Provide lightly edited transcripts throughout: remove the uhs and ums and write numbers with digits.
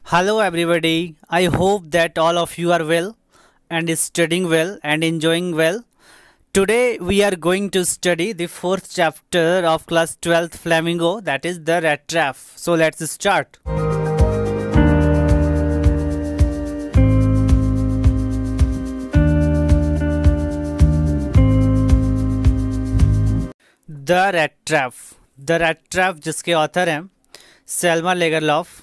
Hello, everybody. I hope that all of you are well and studying well and enjoying well. Today, we are going to study the fourth chapter of class 12th Flamingo, that is the rat trap. So, let's start. The rat trap. The rat trap जिसके author हैं Selma लेगरलॉफ।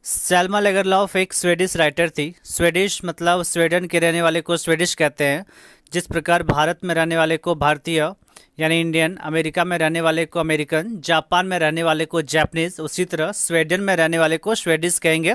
Selma लेगरलॉफ एक Swedish writer थी। Swedish मतलब Sweden के रहने वाले को Swedish कहते हैं। जिस प्रकार भारत में रहने वाले को भारतीय यानी इंडियन, अमेरिका में रहने वाले को अमेरिकन, जापान में रहने वाले को जापानीज़, उसी तरह स्वीडन में रहने वाले को स्वीडिश कहेंगे।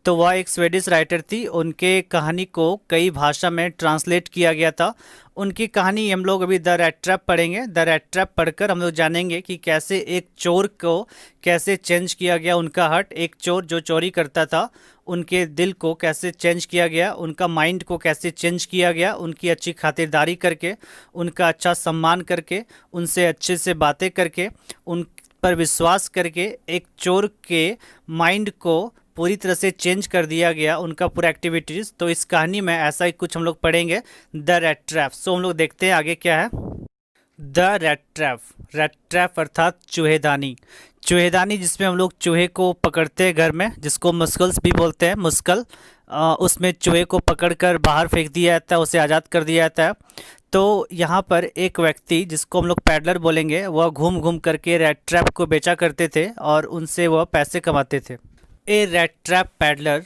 तो वह एक स्वीडिश राइटर थी। उनके कहानी को कई भाषा में ट्रांसलेट किया गया था। उनकी कहानी हम लोग अभी द रैट ट्रैप पढ़ेंगे। द रैट ट्रैप पढ़कर हम लोग जानेंगे कि कैसे एक चोर को कैसे चेंज किया गया उनका हट। एक चोर जो चोरी करता था उनके दिल को कैसे चेंज किया गया, उनका माइंड को कैसे चेंज किया गया, उनकी अच्छी खातिरदारी करके, उनका अच्छा सम्मान करके, उनसे अच्छे से बातें करके, उन पर विश्वास करके एक चोर के माइंड को पूरी तरह से चेंज कर दिया गया, उनका पूरा एक्टिविटीज़। तो इस कहानी में ऐसा ही कुछ हम लोग पढ़ेंगे, द रैट ट्रैप। सो हम लोग देखते हैं आगे क्या है। The rat trap. Rat trap अर्थात चूहेदानी। चूहेदानी जिसमें हम लोग चूहे को पकड़ते हैं घर में, जिसको मुस्कल्स भी बोलते हैं, मुस्कल। उसमें चूहे को पकड़कर बाहर फेंक दिया जाता है, उसे आज़ाद कर दिया जाता है। तो यहाँ पर एक व्यक्ति जिसको हम लोग पैडलर बोलेंगे, वह घूम घूम करके रैट ट्रैप को बेचा करते थे और उनसे वह पैसे कमाते थे। A rat trap peddler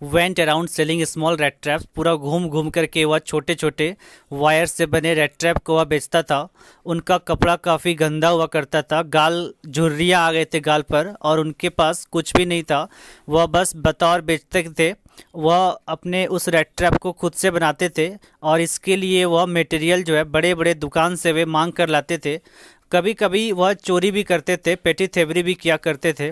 went around selling small rat traps. पूरा घूम घूम करके वह छोटे छोटे वायर से बने रैट ट्रैप को वह बेचता था। उनका कपड़ा काफ़ी गंदा हुआ करता था, गाल झुर्रियाँ आ गए थे गाल पर, और उनके पास कुछ भी नहीं था। वह बस बतौर बेचते थे। वह अपने उस रैट ट्रैप को खुद से बनाते थे और इसके लिए वह मटेरियल जो है बड़े बड़े दुकान से वे मांग कर लाते थे। कभी कभी वह चोरी भी करते थे, पेटी थेवरी भी किया करते थे।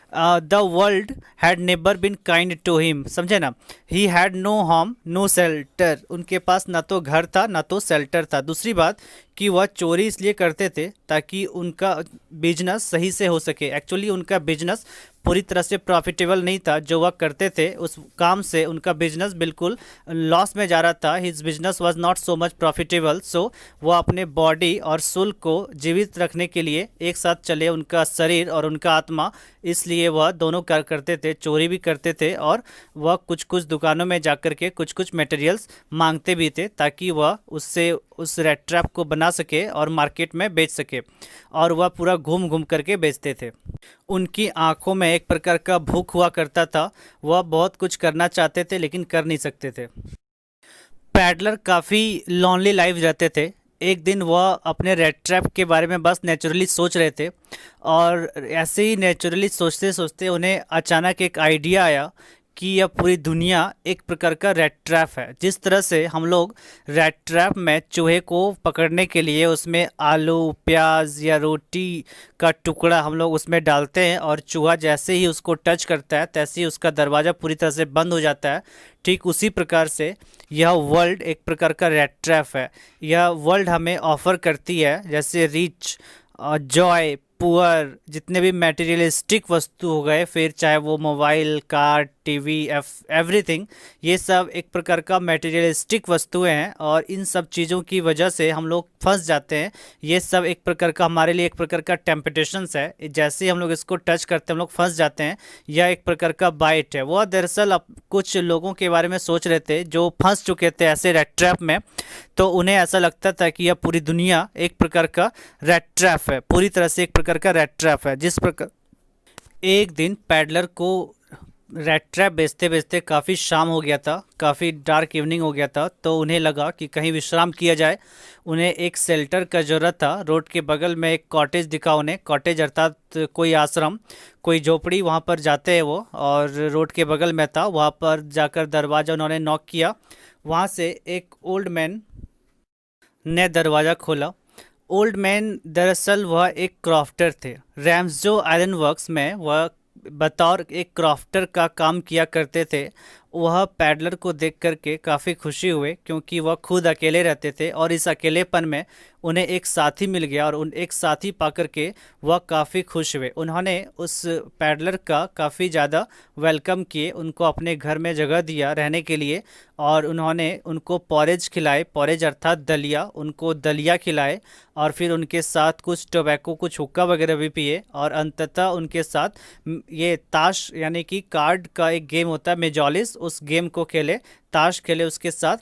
The world had never been kind to him. समझे ना, he had no home no shelter. उनके पास ना तो घर था ना तो शेल्टर था। दूसरी बात कि वह चोरी इसलिए करते थे ताकि उनका बिजनेस सही से हो सके। एक्चुअली उनका बिजनेस पूरी तरह से प्रॉफिटेबल नहीं था। जो वह करते थे उस काम से उनका बिजनेस बिल्कुल लॉस में जा रहा था। His business was not so much profitable. So वह अपने बॉडी और सोल को जीवित रखने के लिए एक साथ चले, उनका शरीर और उनका आत्मा, इसलिए वह दोनों कार्य करते थे। चोरी भी करते थे और वह कुछ कुछ दुकानों में जाकर के कुछ कुछ मटेरियल्स मांगते भी थे ताकि वह उससे उस रैट ट्रैप को बना सके और मार्केट में बेच सके। और वह पूरा घूम घूम करके बेचते थे। उनकी आंखों में एक प्रकार का भूख हुआ करता था। वह बहुत कुछ करना चाहते थे लेकिन कर नहीं सकते थे। पैडलर काफ़ी लॉनली लाइफ रहते थे। एक दिन वह अपने रेड ट्रैप के बारे में बस नेचुरली सोच रहे थे और ऐसे ही नेचुरली सोचते सोचते उन्हें अचानक एक आइडिया आया कि यह पूरी दुनिया एक प्रकार का रैट ट्रैप है। जिस तरह से हम लोग रैट ट्रैप में चूहे को पकड़ने के लिए उसमें आलू, प्याज या रोटी का टुकड़ा हम लोग उसमें डालते हैं और चूहा जैसे ही उसको टच करता है तैसे ही उसका दरवाज़ा पूरी तरह से बंद हो जाता है। ठीक उसी प्रकार से यह वर्ल्ड एक प्रकार का रैट ट्रैप है। यह वर्ल्ड हमें ऑफ़र करती है जैसे रिच, जॉय, पुअर, जितने भी मटेरियलिस्टिक वस्तु हो गए, फिर चाहे वो मोबाइल, कार, टीवी, एवरीथिंग, ये सब एक प्रकार का मटेरियलिस्टिक वस्तुएं हैं और इन सब चीज़ों की वजह से हम लोग फंस जाते हैं। ये सब एक प्रकार का हमारे लिए एक प्रकार का टेम्पटेशंस है। जैसे ही हम लोग इसको टच करते हैं हम लोग फंस जाते हैं। यह एक प्रकार का बाइट है। वह दरअसल अब कुछ लोगों के बारे में सोच रहे थे जो फंस चुके थे ऐसे रैट ट्रैप में। तो उन्हें ऐसा लगता था कि यह पूरी दुनिया एक प्रकार का रैट ट्रैप है, पूरी तरह से एक प्रकार का रैट ट्रैप है। जिस प्रकार एक दिन पैडलर को रैट ट्रैप बेचते बेचते काफ़ी शाम हो गया था, काफ़ी डार्क इवनिंग हो गया था। तो उन्हें लगा कि कहीं विश्राम किया जाए। उन्हें एक शेल्टर का ज़रूरत था। रोड के बगल में एक कॉटेज दिखा उन्हें। कॉटेज अर्थात कोई आश्रम, कोई झोपड़ी, वहाँ पर जाते हैं वो, और रोड के बगल में था। वहाँ पर जाकर दरवाज़ा उन्होंने नॉक किया। वहाँ से एक ओल्ड मैन ने दरवाज़ा खोला। ओल्ड मैन दरअसल वह एक क्राफ्टर थे। रैम्सजो आयरन वर्क्स में वह बतौर एक क्राफ्टर का काम किया करते थे। वह पैडलर को देख करके काफ़ी खुशी हुए, क्योंकि वह खुद अकेले रहते थे और इस अकेलेपन में उन्हें एक साथी मिल गया और उन एक साथी पा करके वह काफ़ी खुश हुए। उन्होंने उस पैडलर का काफ़ी ज़्यादा वेलकम किए, उनको अपने घर में जगह दिया रहने के लिए और उन्होंने उनको पॉरेज खिलाए, पॉरेज अर्थात दलिया, उनको दलिया खिलाए और फिर उनके साथ कुछ टोबैको, कुछ हुक्का वगैरह भी पिए और अंततः उनके साथ ये ताश यानी कि कार्ड का एक गेम होता है मेजॉलिस, उस गेम को खेले, ताश खेले उसके साथ।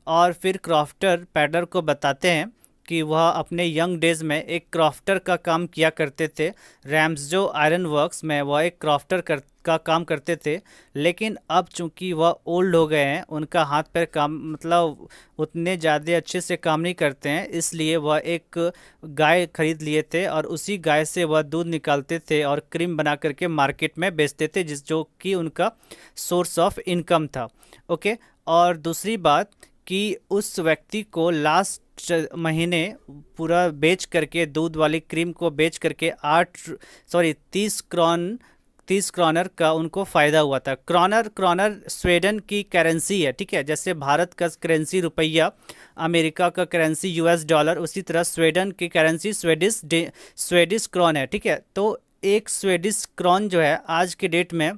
और फिर क्रॉफ्टर पैडलर को बताते हैं कि वह अपने यंग डेज में एक क्रॉफ्टर का काम किया करते थे। रैम्सजो आयरन वर्क्स में वह एक क्रॉफ्टर का काम करते थे, लेकिन अब चूंकि वह ओल्ड हो गए हैं, उनका हाथ पैर काम मतलब उतने ज़्यादा अच्छे से काम नहीं करते हैं, इसलिए वह एक गाय खरीद लिए थे और उसी गाय से वह दूध निकालते थे और क्रीम बना करके मार्केट में बेचते थे, जो कि उनका सोर्स ऑफ इनकम था। ओके। और दूसरी बात कि उस व्यक्ति को लास्ट महीने पूरा बेच करके, दूध वाली क्रीम को बेच करके 30 क्रॉनर का उनको फ़ायदा हुआ था। क्रॉनर स्वीडन की करेंसी है, ठीक है। जैसे भारत का करेंसी रुपया, अमेरिका का करेंसी यूएस डॉलर, उसी तरह स्वीडन की करेंसी स्वेडिश क्रॉन है, ठीक है। तो एक स्वेडिश क्रॉन जो है आज के डेट में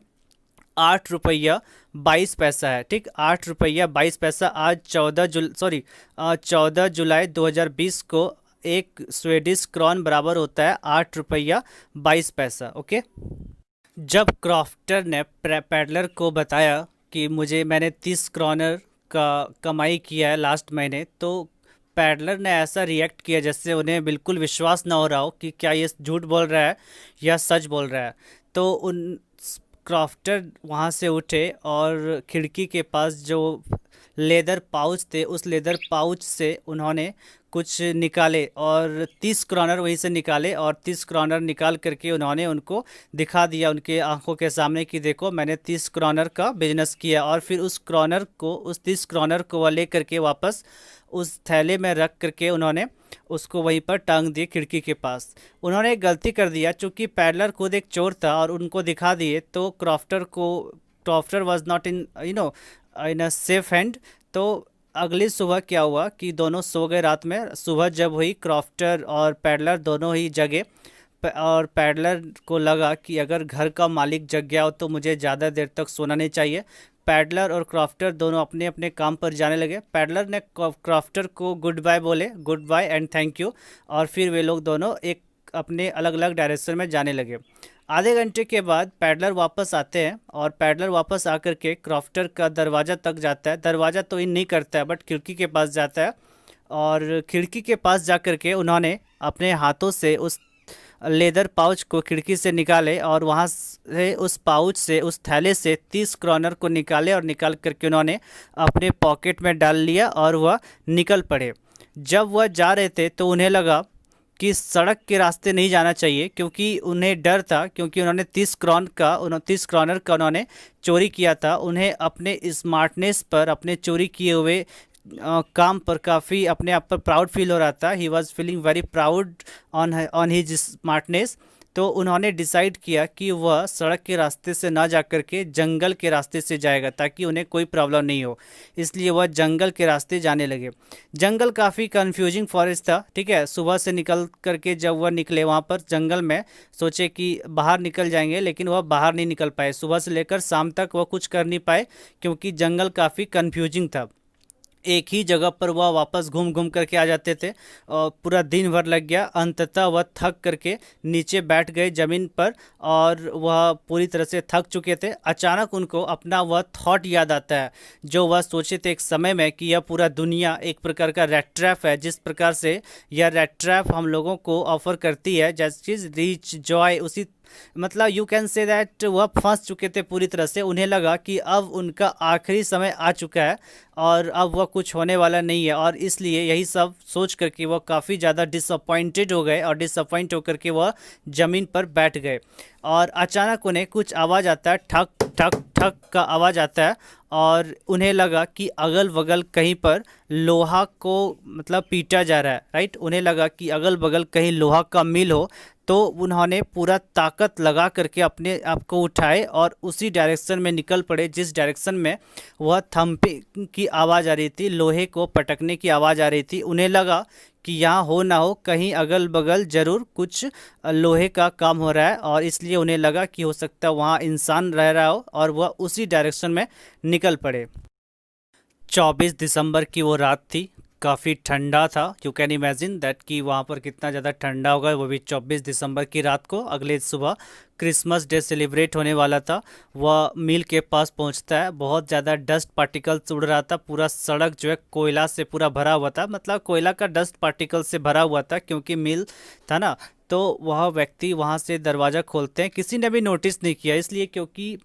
8 रुपया 22 पैसा है, ठीक। 8 रुपया 22 पैसा आज 14 जुलाई 2020 को एक स्वेडिश क्रॉन बराबर होता है 8 रुपया 22 पैसा। ओके। जब क्रॉफ्टर ने पैडलर को बताया कि मैंने 30 क्रॉनर का कमाई किया है लास्ट महीने, तो पैडलर ने ऐसा रिएक्ट किया जैसे उन्हें बिल्कुल विश्वास ना हो रहा हो कि क्या ये झूठ बोल रहा है या सच बोल रहा है। तो उन क्रॉफ्टर वहाँ से उठे और खिड़की के पास जो लेदर पाउच थे, उस लेदर पाउच से उन्होंने कुछ निकाले और 30 क्रॉनर वहीं से निकाले और 30 क्रॉनर निकाल करके उन्होंने उनको दिखा दिया उनके आंखों के सामने कि देखो मैंने 30 क्रॉनर का बिजनेस किया। और फिर उस 30 क्रॉनर को वह ले करके वापस उस थैले में रख करके उन्होंने उसको वहीं पर टांग दिए खिड़की के पास। उन्होंने एक गलती कर दिया, चूँकि पैडलर खुद एक चोर था और उनको दिखा दिए, तो crofter was not in a safe hand. तो अगली सुबह क्या हुआ कि दोनों सो गए रात में। सुबह जब हुई, क्रॉफ्टर और पैडलर दोनों ही जगे और पैडलर को लगा कि अगर घर का मालिक जग गया हो तो मुझे ज़्यादा देर तक सोना नहीं चाहिए। पैडलर और क्रॉफ्टर दोनों अपने अपने काम पर जाने लगे। पैडलर ने क्रॉफ्टर को गुड बाय बोले, good bye and thank you, और फिर वे लोग दोनों एक अपने अलग अलग डायरेक्शन में जाने लगे। आधे घंटे के बाद पैडलर वापस आते हैं और पैडलर वापस आकर के क्रॉफ्टर का दरवाज़ा तक जाता है। दरवाज़ा तो इन नहीं करता है, बट खिड़की के पास जाता है और खिड़की के पास जा कर के उन्होंने अपने हाथों से उस लेदर पाउच को खिड़की से निकाले और वहाँ से उस पाउच से, उस थैले से 30 क्रॉनर को निकाले और निकाल करके उन्होंने अपने पॉकेट में डाल लिया और वह निकल पड़े। जब वह जा रहे थे तो उन्हें लगा कि सड़क के रास्ते नहीं जाना चाहिए, क्योंकि उन्हें डर था, क्योंकि उन्होंने 30 क्रॉनर का उन्होंने चोरी किया था। उन्हें अपने स्मार्टनेस पर, अपने चोरी किए हुए काम पर काफ़ी अपने आप पर प्राउड फील हो रहा था। He was feeling very proud on his smartness. तो उन्होंने डिसाइड किया कि वह सड़क के रास्ते से ना जा कर के जंगल के रास्ते से जाएगा, ताकि उन्हें कोई प्रॉब्लम नहीं हो। इसलिए वह जंगल के रास्ते जाने लगे। जंगल काफ़ी कंफ्यूजिंग फॉरेस्ट था, ठीक है। सुबह से निकल करके जब वह निकले वहाँ पर जंगल में, सोचे कि बाहर निकल जाएंगे, लेकिन वह बाहर नहीं निकल पाए। सुबह से लेकर शाम तक वह कुछ कर नहीं पाए, क्योंकि जंगल काफ़ी कंफ्यूजिंग था। एक ही जगह पर वह वापस घूम घूम करके आ जाते थे और पूरा दिन भर लग गया। अंततः वह थक करके नीचे बैठ गए ज़मीन पर और वह पूरी तरह से थक चुके थे। अचानक उनको अपना वह थॉट याद आता है जो वह सोचे थे एक समय में कि यह पूरा दुनिया एक प्रकार का रैट ट्रैप है। जिस प्रकार से यह रैट ट्रैप हम लोगों को ऑफर करती है, जैसे चीज़ रीच जॉय, उसी मतलब यू कैन से दैट वह फंस चुके थे पूरी तरह से। उन्हें लगा कि अब उनका आखिरी समय आ चुका है और अब वह कुछ होने वाला नहीं है, और इसलिए यही सब सोच करके वह काफ़ी ज़्यादा डिसअपॉइंटेड हो गए और डिसअपॉइंट होकर के वह ज़मीन पर बैठ गए। और अचानक उन्हें कुछ आवाज़ आता है, ठक ठक ठक का आवाज़ आता है और उन्हें लगा कि अगल बगल कहीं पर लोहा को मतलब पीटा जा रहा है, राइट। उन्हें लगा कि अगल बगल कहीं लोहा का मिल हो, तो उन्होंने पूरा ताकत लगा करके अपने आप को उठाए और उसी डायरेक्शन में निकल पड़े जिस डायरेक्शन में वह थम्पिंग की आवाज़ आ रही थी, लोहे को पटकने की आवाज़ आ रही थी। उन्हें लगा कि यहाँ हो ना हो कहीं अगल बगल ज़रूर कुछ लोहे का काम हो रहा है, और इसलिए उन्हें लगा कि हो सकता है वहाँ इंसान रह रहा हो, और वह उसी डायरेक्शन में निकल पड़े। 24 दिसंबर की वो रात थी, काफ़ी ठंडा था। यू कैन इमेजिन दैट कि वहाँ पर कितना ज़्यादा ठंडा होगा, वो भी 24 दिसंबर की रात को। अगले सुबह क्रिसमस डे सेलिब्रेट होने वाला था। वह मिल के पास पहुँचता है, बहुत ज़्यादा डस्ट पार्टिकल्स उड़ रहा था, पूरा सड़क जो है कोयला से पूरा भरा हुआ था, मतलब कोयला का डस्ट पार्टिकल से भरा हुआ था क्योंकि मिल था ना। तो वह व्यक्ति वहाँ से दरवाज़ा खोलते हैं, किसी ने भी नोटिस नहीं किया, इसलिए क्योंकि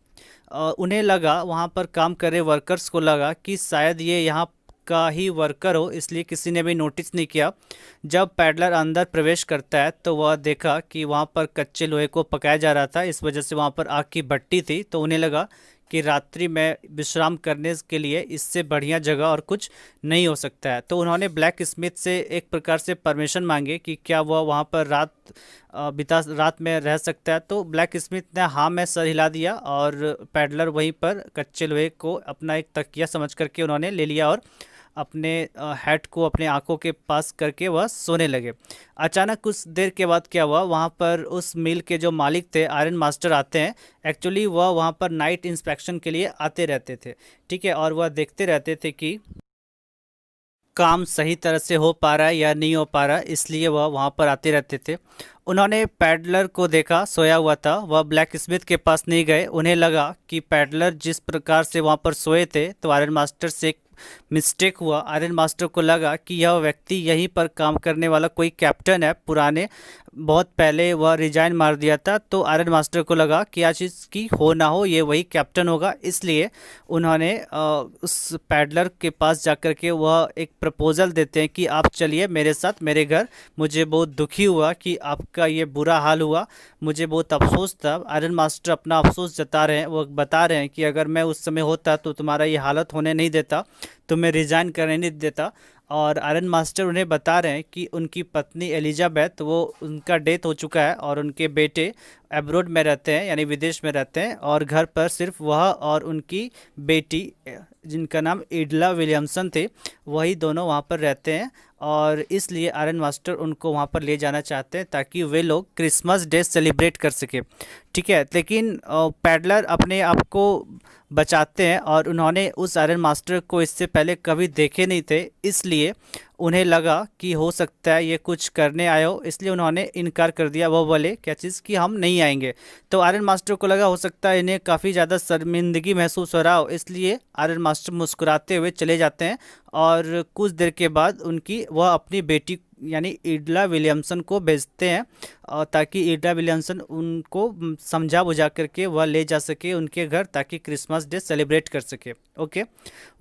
उन्हें लगा, वहाँ पर काम कर रहे वर्कर्स को लगा कि शायद ये यहाँ का ही वर्कर हो, इसलिए किसी ने भी नोटिस नहीं किया। जब पैडलर अंदर प्रवेश करता है तो वह देखा कि वहाँ पर कच्चे लोहे को पकाया जा रहा था, इस वजह से वहाँ पर आग की भट्टी थी। तो उन्हें लगा कि रात्रि में विश्राम करने के लिए इससे बढ़िया जगह और कुछ नहीं हो सकता है। तो उन्होंने ब्लैक स्मिथ से एक प्रकार से परमिशन मांगे कि क्या वह वहाँ पर रात में रह सकता है। तो ब्लैक स्मिथ ने हाँ में सर हिला दिया, और पैडलर वहीं पर कच्चे लोहे को अपना एक तकिया समझ करके उन्होंने ले लिया और अपने हेड को अपने आंखों के पास करके वह सोने लगे। अचानक कुछ देर के बाद क्या हुआ, वहाँ पर उस मिल के जो मालिक थे, आयरन मास्टर आते हैं। एक्चुअली वह वहाँ पर नाइट इंस्पेक्शन के लिए आते रहते थे, ठीक है, और वह देखते रहते थे कि काम सही तरह से हो पा रहा है या नहीं हो पा रहा, इसलिए वह वहाँ पर आते रहते थे। उन्होंने पैडलर को देखा सोया हुआ था, वह ब्लैक स्मिथ के पास नहीं गए। उन्हें लगा कि पैडलर जिस प्रकार से वहाँ पर सोए थे, तो आयरन मास्टर से एक मिस्टेक हुआ। आयरन मास्टर को लगा कि यह व्यक्ति यहीं पर काम करने वाला कोई कैप्टन है पुराने, बहुत पहले वह रिजाइन मार दिया था। तो आयरन मास्टर को लगा कि आज इसकी हो ना हो ये वही कैप्टन होगा, इसलिए उन्होंने उस पैडलर के पास जाकर के वह एक प्रपोजल देते हैं कि आप चलिए मेरे साथ मेरे घर, मुझे बहुत दुखी हुआ कि आपका ये बुरा हाल हुआ, मुझे बहुत अफसोस था। आयरन मास्टर अपना अफसोस जता रहे हैं, वो बता रहे हैं कि अगर मैं उस समय होता तो तुम्हारा ये हालत होने नहीं देता, तुम्हें रिजाइन करने नहीं देता। और आयरन मास्टर उन्हें बता रहे हैं कि उनकी पत्नी एलिजाबेथ, वो उनका डेथ हो चुका है और उनके बेटे एब्रोड में रहते हैं, यानी विदेश में रहते हैं, और घर पर सिर्फ वह और उनकी बेटी जिनका नाम इडला विलियमसन थे, वही दोनों वहाँ पर रहते हैं। और इसलिए आयरन मास्टर उनको वहाँ पर ले जाना चाहते हैं ताकि वे लोग क्रिसमस डे सेलिब्रेट कर सके, ठीक है। लेकिन पैडलर अपने आप को बचाते हैं, और उन्होंने उस आयरन मास्टर को इससे पहले कभी देखे नहीं थे, इसलिए उन्हें लगा कि हो सकता है ये कुछ करने आए हो, इसलिए उन्होंने इनकार कर दिया। वो बोले क्या चीज़ कि हम नहीं आएंगे। तो आयरन मास्टर को लगा हो सकता है इन्हें काफ़ी ज़्यादा शर्मिंदगी महसूस हो रहा हो, इसलिए आयरन मास्टर मुस्कुराते हुए चले जाते हैं। और कुछ देर के बाद वह अपनी बेटी यानी इडला विलियमसन को भेजते हैं, ताकि इडला विलियमसन उनको समझा बुझा करके वह ले जा सके उनके घर, ताकि क्रिसमस डे सेलिब्रेट कर सके। Okay,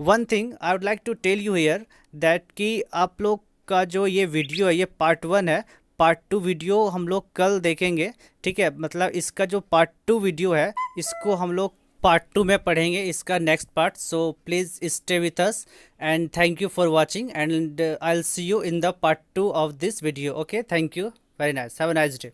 one thing I would like to tell you here that कि आप लोग का जो ये वीडियो है ये पार्ट 1 है, पार्ट 2 वीडियो हम लोग कल देखेंगे, ठीक है। मतलब इसका जो पार्ट 2 वीडियो है इसको हम लोग पार्ट 2 में पढ़ेंगे, इसका next part. So please stay with us and thank you for watching, and I will see you in the part 2 of this video. Okay, thank you very nice, have a nice day.